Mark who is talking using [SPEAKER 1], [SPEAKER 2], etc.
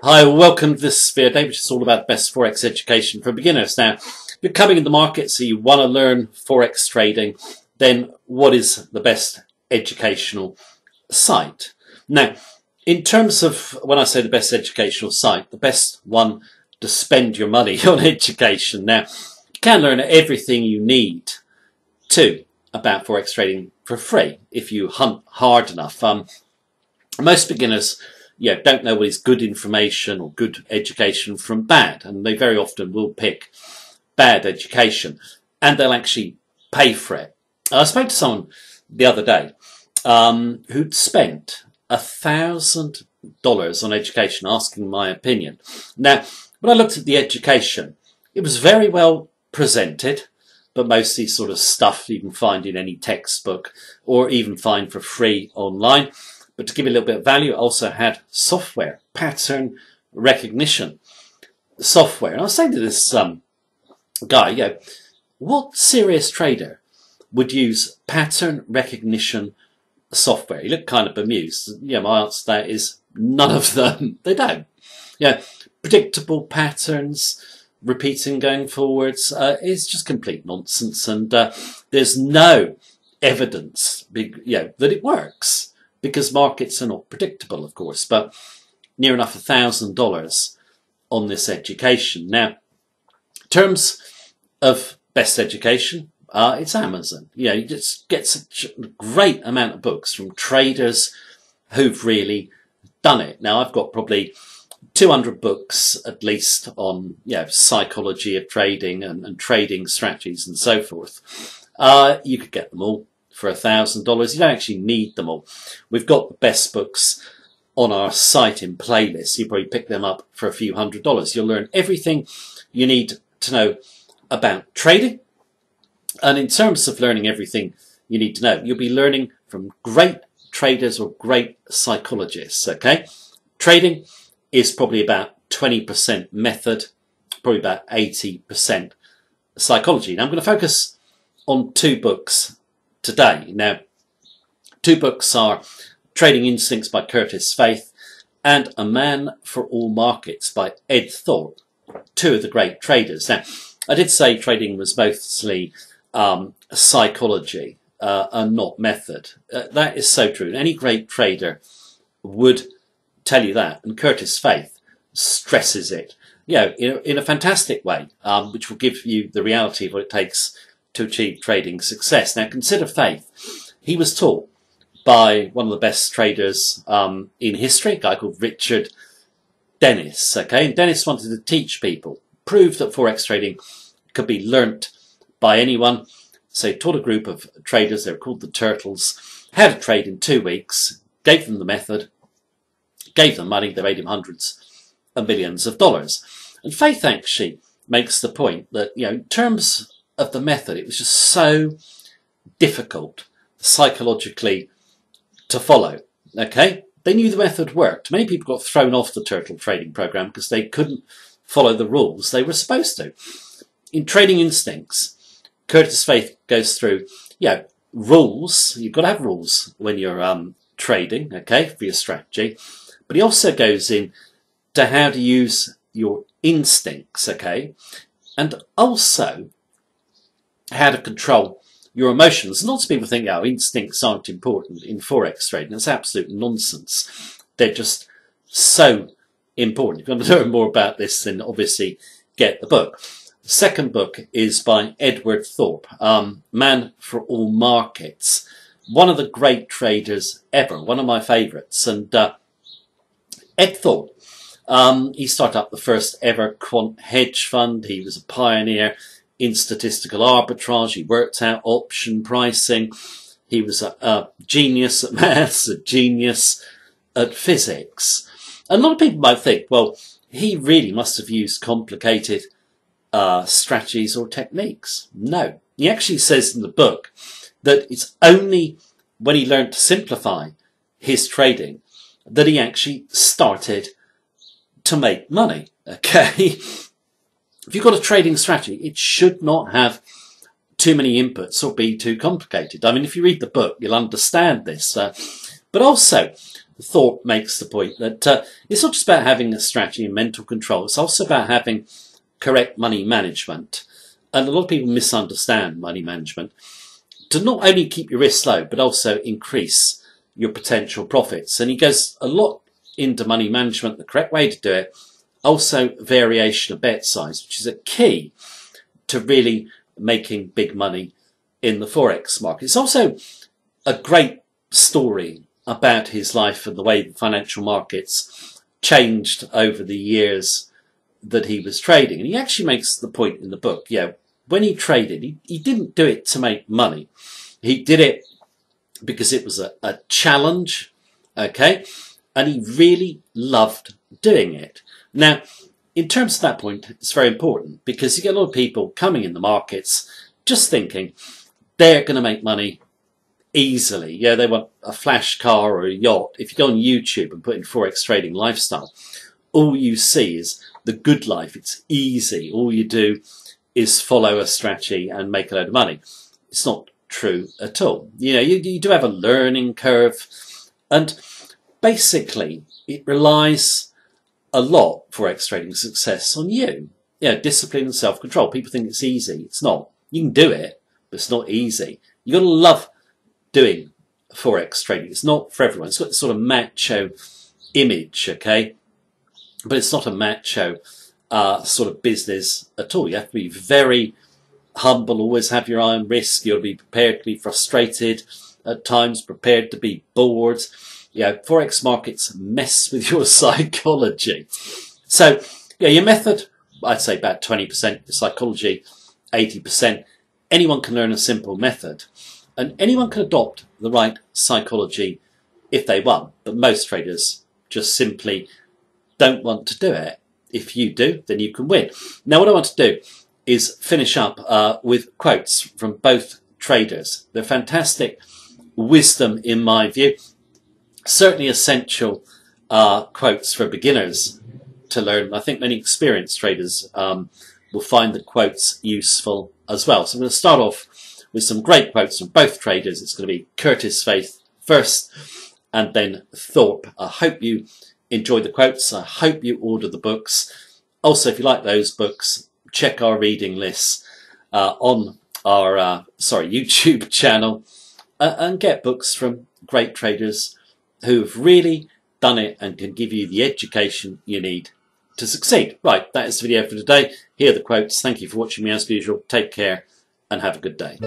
[SPEAKER 1] Hi, welcome to this video, which is all about best Forex education for beginners. Now, if you're coming in the market, so you want to learn Forex trading, then what is the best educational site? Now, in terms of when I say the best educational site, the best one to spend your money on education. Now, you can learn everything you need to about Forex trading for free if you hunt hard enough. Most beginners don't know what is good information or good education from bad, and they very often will pick bad education and they'll actually pay for it. I spoke to someone the other day who'd spent $1,000 on education, asking my opinion. Now, when I looked at the education, it was very well presented, but mostly sort of stuff you can find in any textbook or even find for free online. But to give you a little bit of value, it also had software, pattern recognition software. And I was saying to this guy, what serious trader would use pattern recognition software? He looked kind of bemused. My answer to that is none of them. They don't. Predictable patterns, repeating going forwards, is just complete nonsense. And there's no evidence, that it works. Because markets are not predictable, of course, but near enough $1,000 on this education. Now, in terms of best education, it's Amazon. You just get such a great amount of books from traders who've really done it. Now, I've got probably 200 books at least on psychology of trading and trading strategies and so forth. You could get them all for $1,000. You don't actually need them all. We've got the best books on our site in playlists. You probably pick them up for a few $100s. You'll learn everything you need to know about trading. And in terms of learning everything you need to know, you'll be learning from great traders or great psychologists, okay? Trading is probably about 20% method, probably about 80% psychology. Now, I'm going to focus on two books today. Now, two books are Trading Instincts by Curtis Faith and A Man for All Markets by Ed Thorpe, two of the great traders. Now, I did say trading was mostly psychology and not method. That is so true. Any great trader would tell you that, and Curtis Faith stresses it, in a fantastic way, which will give you the reality of what it takes to achieve trading success. Now, consider Faith. He was taught by one of the best traders in history, a guy called Richard Dennis. Okay, and Dennis wanted to teach people, prove that Forex trading could be learnt by anyone. So he taught a group of traders, they were called the Turtles, how to trade in 2 weeks, gave them the method, gave them money, they made him hundreds of millions of dollars. And Faith actually makes the point that, in terms of the method, it was just so difficult psychologically to follow. Okay, they knew the method worked. Many people got thrown off the turtle trading program because they couldn't follow the rules they were supposed to. In Trading Instincts, Curtis Faith goes through rules. You've got to have rules when you're trading, okay, for your strategy, but he also goes in to how to use your instincts, okay, and also how to control your emotions. And lots of people think, instincts aren't important in Forex trading. That's absolute nonsense. They're just so important. If you want to learn more about this, then obviously get the book. The second book is by Edward Thorpe, Man for All Markets. One of the great traders ever, one of my favourites. And Ed Thorpe, he started up the first ever quant hedge fund. He was a pioneer in statistical arbitrage. He worked out option pricing. He was a genius at maths, a genius at physics. And a lot of people might think, well, he really must have used complicated strategies or techniques. No, he actually says in the book that it's only when he learned to simplify his trading that he actually started to make money. Okay. If you've got a trading strategy, it should not have too many inputs or be too complicated. I mean, if you read the book, you'll understand this. But also, Thorpe makes the point that it's not just about having a strategy and mental control, it's also about having correct money management. And a lot of people misunderstand money management to not only keep your risks low, but also increase your potential profits. And he goes a lot into money management, the correct way to do it, also variation of bet size, which is a key to really making big money in the Forex market. It's also a great story about his life and the way the financial markets changed over the years that he was trading. And he actually makes the point in the book, when he traded, he didn't do it to make money. He did it because it was a challenge, okay? And he really loved doing it. Now, in terms of that point, it's very important because you get a lot of people coming in the markets just thinking they're going to make money easily. They want a flash car or a yacht. If you go on YouTube and put in Forex trading lifestyle, all you see is the good life. It's easy. All you do is follow a strategy and make a load of money. It's not true at all. You do have a learning curve, and basically it relies a lot, Forex trading success, on you. Discipline and self-control. People think it's easy. It's not. You can do it, but it's not easy. You've got to love doing Forex trading. It's not for everyone. It's got this sort of macho image, okay? But it's not a macho sort of business at all. You have to be very humble, always have your eye on risk. You'll be prepared to be frustrated at times, prepared to be bored. Forex markets mess with your psychology. So, your method, I'd say about 20%, your psychology, 80%. Anyone can learn a simple method, and anyone can adopt the right psychology if they want. But most traders just simply don't want to do it. If you do, then you can win. Now, what I want to do is finish up with quotes from both traders. They're fantastic wisdom in my view. Certainly essential quotes for beginners to learn. I think many experienced traders will find the quotes useful as well. So I'm going to start off with some great quotes from both traders. It's going to be Curtis Faith first and then Thorpe. I hope you enjoyed the quotes. I hope you order the books. Also, if you like those books, check our reading lists on our YouTube channel and get books from great traders who've really done it and can give you the education you need to succeed. Right, that is the video for today. Here are the quotes. Thank you for watching me as usual. Take care and have a good day.